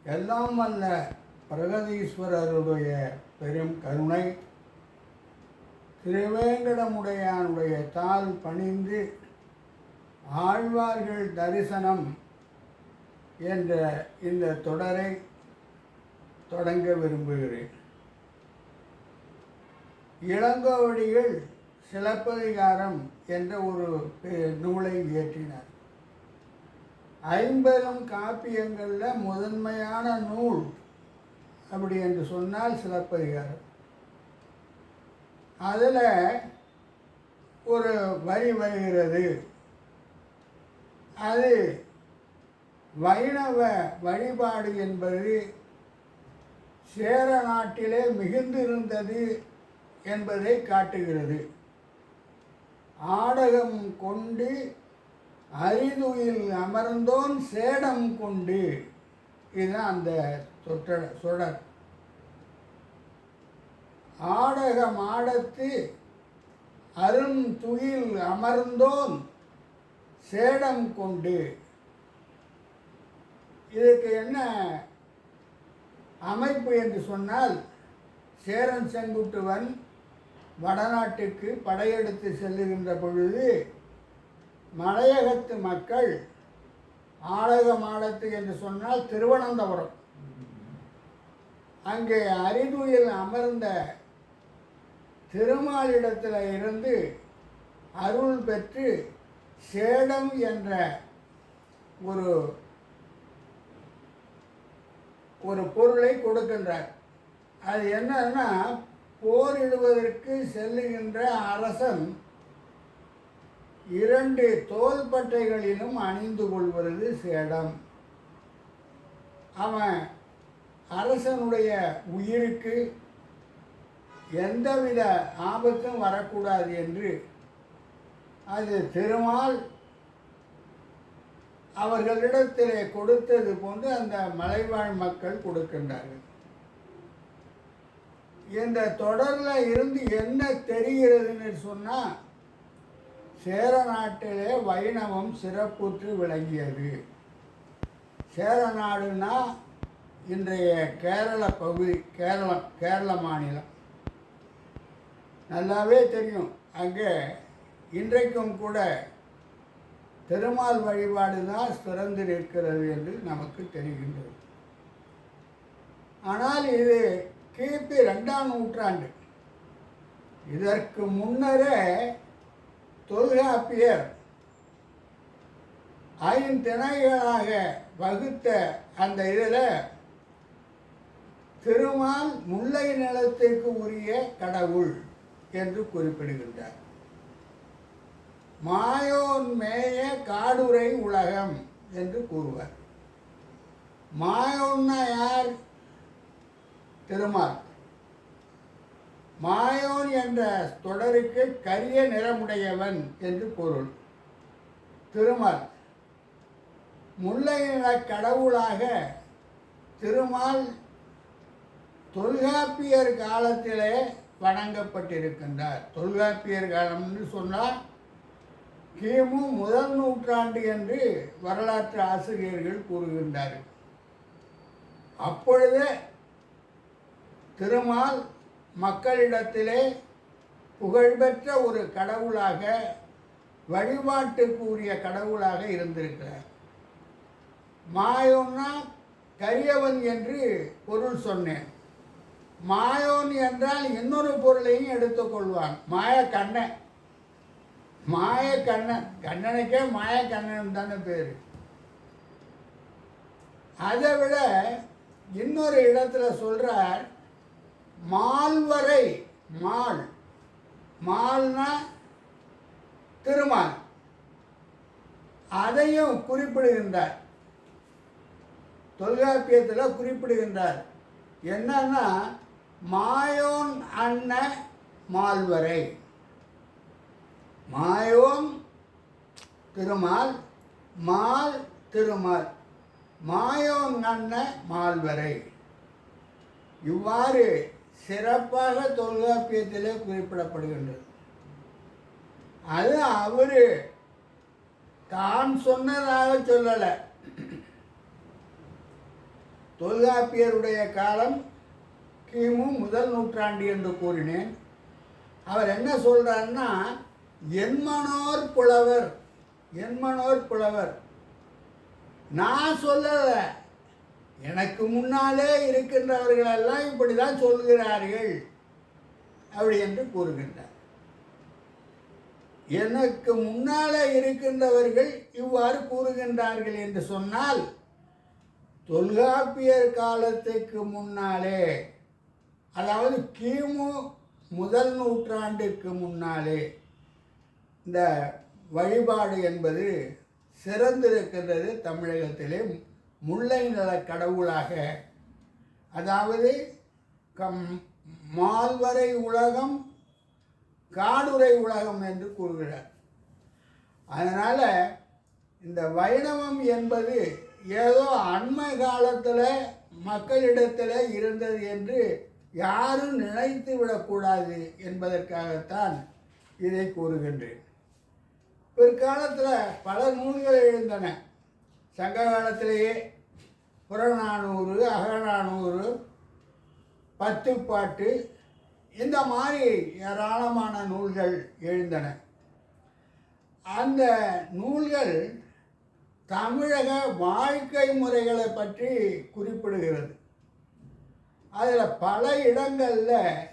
எல்லாம் வல்ல பிரகதீஸ்வரருடைய பெரும் கருணை, திருவேங்கடமுடையானுடைய தாள் பணிந்து ஆழ்வார்கள் தரிசனம் என்ற இந்த தொடரை தொடங்க விரும்புகிறேன். இளங்கோவடிகள் சிலப்பதிகாரம் என்ற ஒரு நூலை இயற்றினார். 50 காப்பியங்களில் முதன்மையான நூல் அப்படி என்று சொன்னால் சிலப்பதிகாரம். அதில் ஒரு வரி வருகிறது, அது வைணவ வழிபாடு என்பது சேர நாட்டிலே மிகுந்திருந்தது என்பதை காட்டுகிறது. ஆடகம் கொண்டு அரிதுயில் அமர்ந்தோன் சேடம் கொண்டு, இதுதான் அந்த சொடர். ஆடகம் ஆடத்து அருந்துயில் அமர்ந்தோன் சேடம் கொண்டு. இதுக்கு என்ன அமைப்பு என்று சொன்னால், சேரன் செங்குட்டுவன் வடநாட்டுக்கு படையெடுத்து செல்லுகின்ற பொழுது மலையகத்து மக்கள் ஆடகமாடத்து என்று சொன்னால் திருவனந்தபுரம், அங்கே அரிதுயில் அமர்ந்த திருமாலிடத்தில் இருந்து அருள் பெற்று சேடம் என்ற ஒரு பொருளை கொடுக்கின்றார். அது என்னன்னா, போரிடுவதற்கு செல்லுகின்ற அரசன் 2 தோள்பட்டைகளிலும் அணிந்து கொள்வது சேடம். அவன் அரசனுடைய உயிருக்கு எந்தவித ஆபத்தும் வரக்கூடாது என்று அது திருமால் அவர்களிடத்திலே கொடுத்தது போன்று அந்த மலைவாழ் மக்கள் கொடுக்கின்றார்கள். இந்த தொடரில் இருந்து என்ன தெரிகிறதுன்னு சொன்னால், சேர நாட்டிலே வைணவம் சிறப்புற்று விளங்கியது. சேர நாடுனா இன்றைய கேரள பகுதி, கேரள மாநிலம் நல்லாவே தெரியும். அங்கே இன்றைக்கும் கூட திருமால் வழிபாடு தான் சிறந்திருக்கிறது என்று நமக்கு தெரிகின்றது. ஆனால் இது கிபி 2ஆம் நூற்றாண்டு. இதற்கு முன்னரே தொல்காப்பியர் 5 திணைகளாக வகுத்த அந்த இதில் திருமால் முல்லை நிலத்திற்கு உரிய கடவுள் என்று குறிப்பிடுகின்றார். மாயோன் மேய காடுரை உலகம் என்று கூறுவார். மாயோன்னா யார்? திருமால். மாயோன் என்ற தொடருக்கு கரிய நிறமுடையவன் என்று பொருள். திருமால் முல்லை நில கடவுளாக திருமால் தொல்காப்பியர் காலத்திலே வணங்கப்பட்டிருக்கின்றார். தொல்காப்பியர் காலம் என்று சொன்னால் கிமு 1 நூற்றாண்டு என்று வரலாற்று ஆசிரியர்கள் கூறுகின்றார்கள். அப்பொழுதே திருமால் மக்களிடத்திலே புகழ்பெற்ற ஒரு கடவுளாக, வழிபாட்டுக்குரிய கடவுளாக இருந்திருக்கிறார். மாயோன்னா கரியவன் என்று பொருள் சொன்னேன். மாயோன் என்றால் இன்னொரு பொருளையும் எடுத்துக்கொள்வான். மாயக்கண்ணன். மாயக்கண்ணன், கண்ணனுக்கே மாயக்கண்ணன் தானே பேர். அதை விட இன்னொரு இடத்துல சொல்றார், மால்வரை. மால்னா திருமால். அதையும் குறிப்பிடுகின்றார், தொல்காப்பியத்தில் குறிப்பிடுகின்றார். என்னன்னா, மாயோன் அன்ன மால்வரை. மாயோன் திருமால், மால் திருமால், மாயோன் அன்ன மால்வரை. இவ்வாறு சிறப்பாக தொல்காப்பியத்திலே குறிப்பிடப்படுகின்றது. அது அவர் தான் சொன்னதாக சொல்லலை. தொல்காப்பியருடைய காலம் கிமு முதல் நூற்றாண்டு என்று கூறினேன். அவர் என்ன சொல்கிறாருன்னா, என்மனோர் புலவர், என்மனோர் புலவர். நான் சொல்லலை, எனக்கு முன்னாலே இருக்கின்றவர்களெல்லாம் இப்படி தான் சொல்கிறார்கள் அப்படி என்று கூறுகின்றார். எனக்கு முன்னாலே இருக்கின்றவர்கள் இவ்வாறு கூறுகின்றார்கள் என்று சொன்னால், தொல்காப்பியர் காலத்துக்கு முன்னாலே, அதாவது கிமு முதல் நூற்றாண்டுக்கு முன்னாலே இந்த வழிபாடு என்பது சிறந்திருக்கின்றது. தமிழகத்திலே முல்லை நில கடவுளாக, அதாவது மால்வரை உலகம் காடுரை உலகம் என்று கூறுகிறார். அதனால் இந்த வைணவம் என்பது ஏதோ அண்மை காலத்தில் மக்களிடத்தில் இருந்தது என்று யாரும் நினைத்து விடக்கூடாது என்பதற்காகத்தான் இதை கூறுகின்றேன். பிற்காலத்தில் பல நூல்கள் எழுந்தன. சங்க காலத்திலேயே புறநானூறு, அகநானூறு, பத்துப்பாட்டு, இந்த மாதிரி ஏராளமான நூல்கள் எழுந்தன. அந்த நூல்கள் தமிழக வாழ்க்கை முறைகளை பற்றி குறிப்பிடுகிறது. அதில் பல இடங்களில்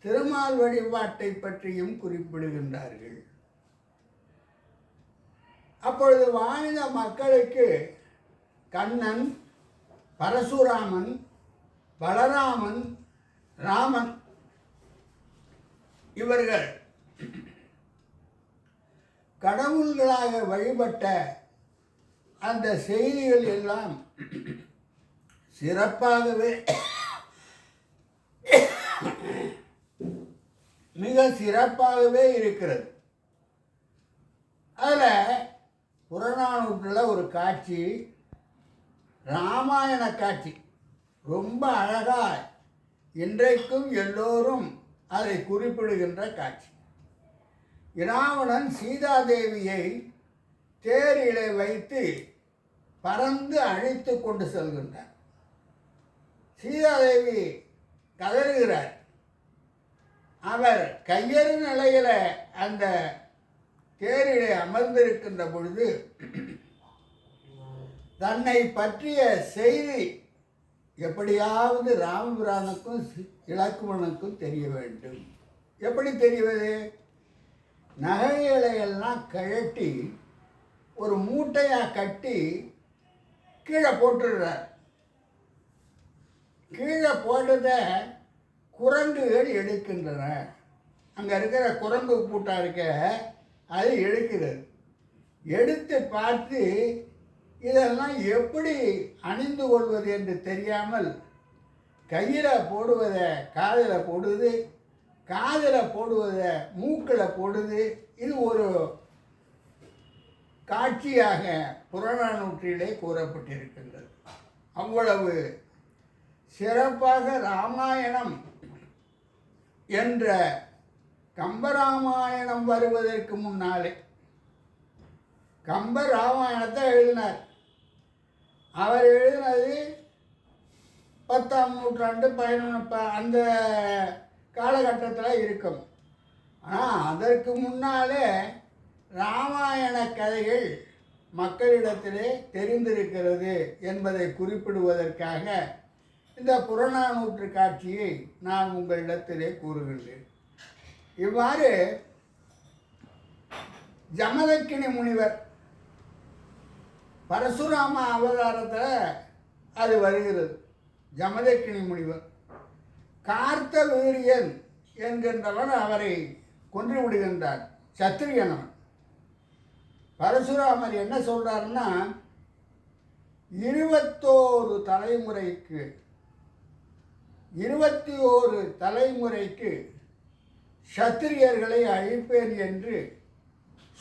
திருமால் வழிபாட்டை பற்றியும் குறிப்பிடுகின்றார்கள். அப்பொழுது வாழ்ந்த மக்களுக்கு கண்ணன், பரசுராமன், பலராமன், ராமன் இவர்கள் கடவுள்களாக வழிபட்ட அந்த செய்திகள் எல்லாம் சிறப்பாகவே, மிக சிறப்பாகவே இருக்கிறது. அதில் புறநானூற்றில் ஒரு காட்சி, ராமாயண காட்சி, ரொம்ப அழகாக இன்றைக்கும் எல்லோரும் அதை குறிப்பிடுகின்ற காட்சி. இராவணன் சீதாதேவியை தேரிலே வைத்து பறந்து அழைத்து கொண்டு செல்கின்றார். சீதாதேவி கதறுகிறார். அவர் கையறு நிலையில் அந்த தேரிலே அமர்ந்திருக்கின்ற பொழுது தன்னை பற்றிய செய்தி எப்படியாவது ராமபிரானுக்கும் இலக்குவனுக்கும் தெரிய வேண்டும். எப்படி தெரிவது? நகைகளை எல்லாம் கழட்டி ஒரு மூட்டையாக கட்டி கீழே போட்டுடுறார். கீழே போட்டதை குரங்குகள் எடுக்கின்றன. அங்கே இருக்கிற குரங்கு கூட்டம் இருக்க அது எடுக்கிறது. எடுத்து பார்த்து இதெல்லாம் எப்படி அணிந்து கொள்வது என்று தெரியாமல் கையில் போடுவதை காதில் போடுது, காதில் போடுவதை மூக்கில் போடுது. இது ஒரு காட்சியாக புறநானூற்றிலே கூறப்பட்டிருக்கின்றது. அவ்வளவு சிறப்பாக ராமாயணம் என்ற கம்பராமாயணம் வருவதற்கு முன்னாலே கம்பர் ராமாயணத்தை எழுதினார். அவர் எழுதினது 10ஆம் நூற்றாண்டு 11 அந்த காலகட்டத்தில் இருக்கும். ஆனால் அதற்கு முன்னாலே ராமாயண கதைகள் மக்களிடத்திலே தெரிந்திருக்கிறது என்பதை குறிப்பிடுவதற்காக இந்த புறநானூற்று காட்சியை நான் உங்களிடத்திலே கூறுகின்றேன். இவ்வாறு ஜமதக்கினி முனிவர் பரசுராம அவதாரத்தில் அது வருகிறது. ஜமதக்கினி முனிவர் கார்த்த வீரியன் என்கின்றவன் அவரை கொன்று விடுகின்றார், சத்திரியனவன். பரசுராமர் என்ன சொல்கிறாருன்னா, 21 தலைமுறைக்கு 21 தலைமுறைக்கு சத்திரியர்களை அழிப்பேன் என்று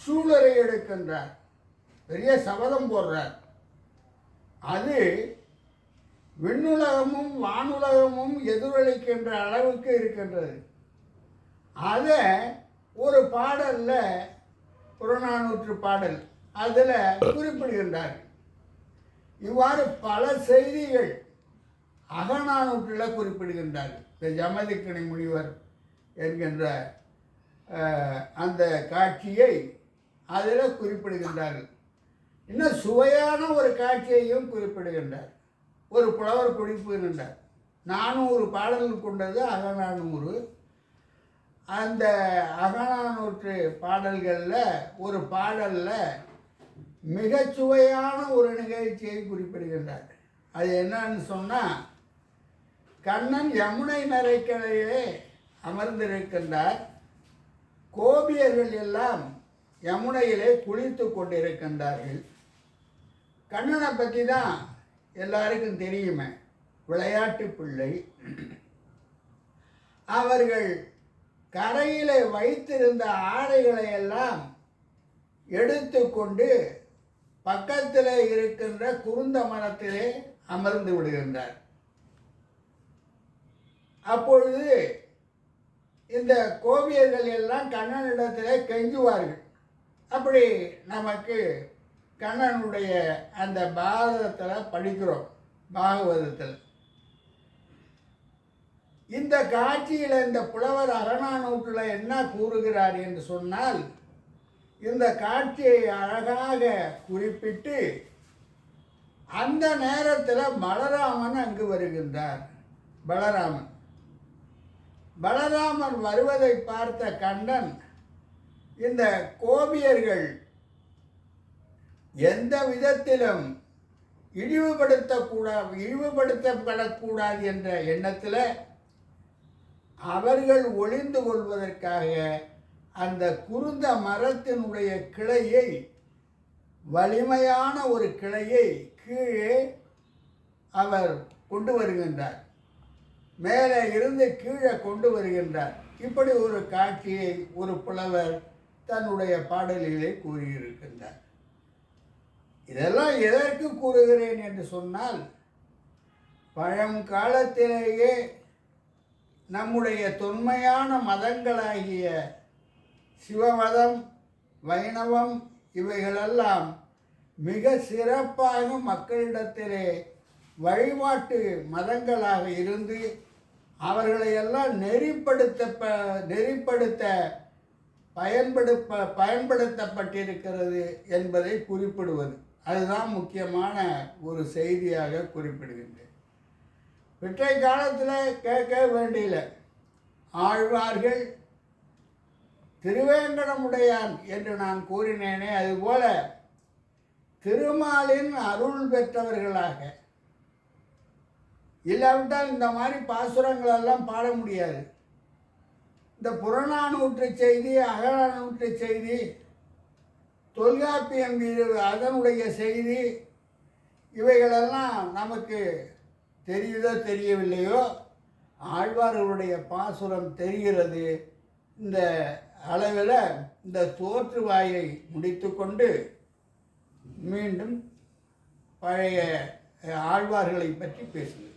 சூளுரை எடுக்கின்றார். பெரிய சபதம் போடுறார். அது விண்ணுலகமும் வானுலகமும் எதிரொலிக்கின்ற அளவுக்கு இருக்கின்றது. அதை ஒரு பாடலில், புறநானூற்று பாடல், அதில் குறிப்பிடுகின்றார். இவ்வாறு பல செய்திகள் அகநானூற்றில் குறிப்பிடுகின்றார்கள். இந்த ஜமதிக்கிணி முனிவர் என்கின்ற அந்த காட்சியை அதில் குறிப்பிடுகின்றார்கள். இன்னும் சுவையான ஒரு காட்சியையும் குறிப்பிடுகின்றார். ஒரு புலவர் குறிப்பிடுகின்றார். 400 பாடல்கள் கொண்டது அகநானூறு. அந்த அகநானூற்று பாடல்களில் ஒரு பாடலில் மிகச்சுவையான ஒரு நிகழ்ச்சியை குறிப்பிடுகின்றார். அது என்னன்னு சொன்னால், கண்ணன் யமுனை நரைக்கரையிலே அமர்ந்திருக்கின்றார். கோபியர்கள் எல்லாம் யமுனையிலே குளித்து கொண்டிருக்கின்றார்கள். கண்ணனை பற்றி தான் எல்லாருக்கும் தெரியுமே, விளையாட்டு பிள்ளை. அவர்கள் கரையிலே வைத்திருந்த ஆடைகளை எல்லாம் எடுத்து கொண்டு பக்கத்தில் இருக்கின்ற குருந்த மரத்திலே அமர்ந்து விடுகின்றார். அப்பொழுது இந்த கோபியர்கள் எல்லாம் கண்ணனிடத்திலே கெஞ்சுவார்கள். அப்படி நமக்கு கண்ணனுடைய அந்த பாரதத்தில் படிக்கிறோம், பாகவதத்தில். இந்த காட்சியில் இந்த புலவர் அகநானூற்றில் என்ன கூறுகிறார் என்று சொன்னால், இந்த காட்சியை அழகாக குறிப்பிட்டு அந்த நேரத்தில் பலராமன் அங்கு வருகின்றார். பலராமன் வருவதை பார்த்த கண்ணன், இந்த கோபியர்கள் எந்த விதத்திலும் இழிவுபடுத்தப்படக்கூடாது என்ற எண்ணத்தில் அவர்கள் ஒளிந்து கொள்வதற்காக அந்த குருந்த மரத்தினுடைய கிளையை, வலிமையான ஒரு கிளையை கீழே அவர் கொண்டு வருகின்றார். மேலே இருந்து கீழே கொண்டு வருகின்றார். இப்படி ஒரு காட்சியை ஒரு புலவர் தன்னுடைய பாடலிலே கூறியிருக்கின்றார். இதெல்லாம் எதற்கு கூறுகிறேன் என்று சொன்னால், பழங்காலத்திலேயே நம்முடைய தொன்மையான மதங்களாகிய சிவமதம், வைணவம் இவைகளெல்லாம் மிக சிறப்பாக மக்களிடத்திலே வழிபாட்டு மதங்களாக இருந்து அவர்களையெல்லாம் நெறிப்படுத்த பயன்படுத்தப்பட்டிருக்கிறது என்பதை குறிப்பிடுவது. அதுதான் முக்கியமான ஒரு செய்தியாக குறிப்பிடுகின்றேன். பிற்றை காலத்தில் கேட்க வேண்டியில்லை. ஆழ்வார்கள், திருவேங்கடமுடையான் என்று நான் கூறினேனே, அதுபோல திருமாலின் அருள் பெற்றவர்களாக, இல்லாவிட்டால் இந்த மாதிரி பாசுரங்களெல்லாம் பாட முடியாது. இந்த புறநானூற்று செய்தி, அகநானூற்று செய்தி, தொல்காப்பியம் அதனுடைய செய்தி, இவைகளெல்லாம் நமக்கு தெரியுதோ தெரியவில்லையோ, ஆழ்வார்களுடைய பாசுரம் தெரிகிறது. இந்த அளவில் இந்த தோற்றுவாயை முடித்து கொண்டு மீண்டும் பழைய ஆழ்வார்களை பற்றி பேசுகிறேன்.